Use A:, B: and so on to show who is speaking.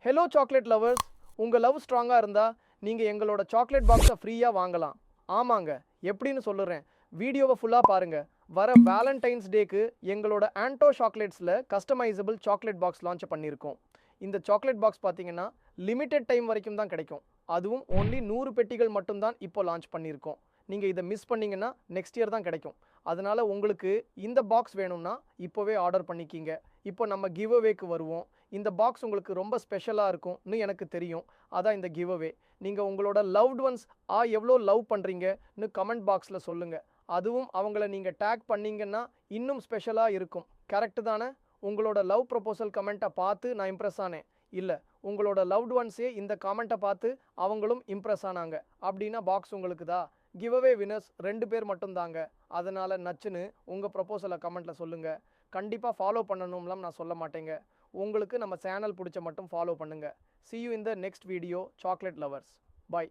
A: Hello chocolate lovers, உங்கள் love ஸ்ட்ராங்காக இருந்தால் நீங்கள் எங்களோட சாக்லேட் பாக்ஸை ஃப்ரீயாக வாங்கலாம். ஆமாங்க, எப்படின்னு சொல்லுறேன். வீடியோவை ஃபுல்லாக பாருங்கள். வர வேலண்டைன்ஸ் டேக்கு எங்களோட ஆண்டோ சாக்லேட்ஸில் கஸ்டமைசபிள் சாக்லேட் பாக்ஸ் லான்ச் பண்ணியிருக்கோம். இந்த சாக்லேட் பாக்ஸ் பார்த்தீங்கன்னா லிமிட்டெட் டைம் வரைக்கும் தான் கிடைக்கும். அதுவும் ஓன்லி 100 பெட்டிகள் மட்டும்தான் இப்போ லான்ச் பண்ணியிருக்கோம். நீங்கள் இதை மிஸ் பண்ணிங்கன்னா நெக்ஸ்ட் இயர் தான் கிடைக்கும். அதனால் உங்களுக்கு இந்த பாக்ஸ் வேணும்னா இப்போவே ஆர்டர் பண்ணிக்கிங்க. இப்போ நம்ம கிவ் அவேக்கு வருவோம். இந்த பாக்ஸ் உங்களுக்கு ரொம்ப ஸ்பெஷலாக இருக்கும்னு எனக்கு தெரியும். அதான் இந்த கிவ் அவே. நீங்கள் உங்களோட லவ்ட் ஒன்ஸ் எவ்வளோ லவ் பண்ணுறீங்கன்னு கமெண்ட் பாக்ஸில் சொல்லுங்கள். அதுவும் அவங்கள நீங்கள் டேக் பண்ணிங்கன்னா இன்னும் ஸ்பெஷலாக இருக்கும். கரெக்டு தானே? உங்களோட லவ் ப்ரொபோசல் கமெண்ட்டை பார்த்து நான் இம்ப்ரெஸ் ஆனேன். இல்லை, உங்களோட லவ்ட் ஒன்ஸே இந்த கமெண்ட்டை பார்த்து அவங்களும் இம்ப்ரெஸ் ஆனாங்க அப்படின்னா பாக்ஸ் உங்களுக்கு தான். கிவ் அவே வினர்ஸ் 2 பேர் மட்டும்தாங்க. அதனால் நச்சுன்னு உங்கள் ப்ரொபோசலை கமெண்ட்டில் சொல்லுங்கள். கண்டிப்பாக ஃபாலோ பண்ணணும்லாம் நான் சொல்ல மாட்டேங்க. உங்களுக்கு நம்ம சேனல் பிடிச்ச மட்டும் ஃபாலோ பண்ணுங்கள். See you in the next video, chocolate lovers. Bye.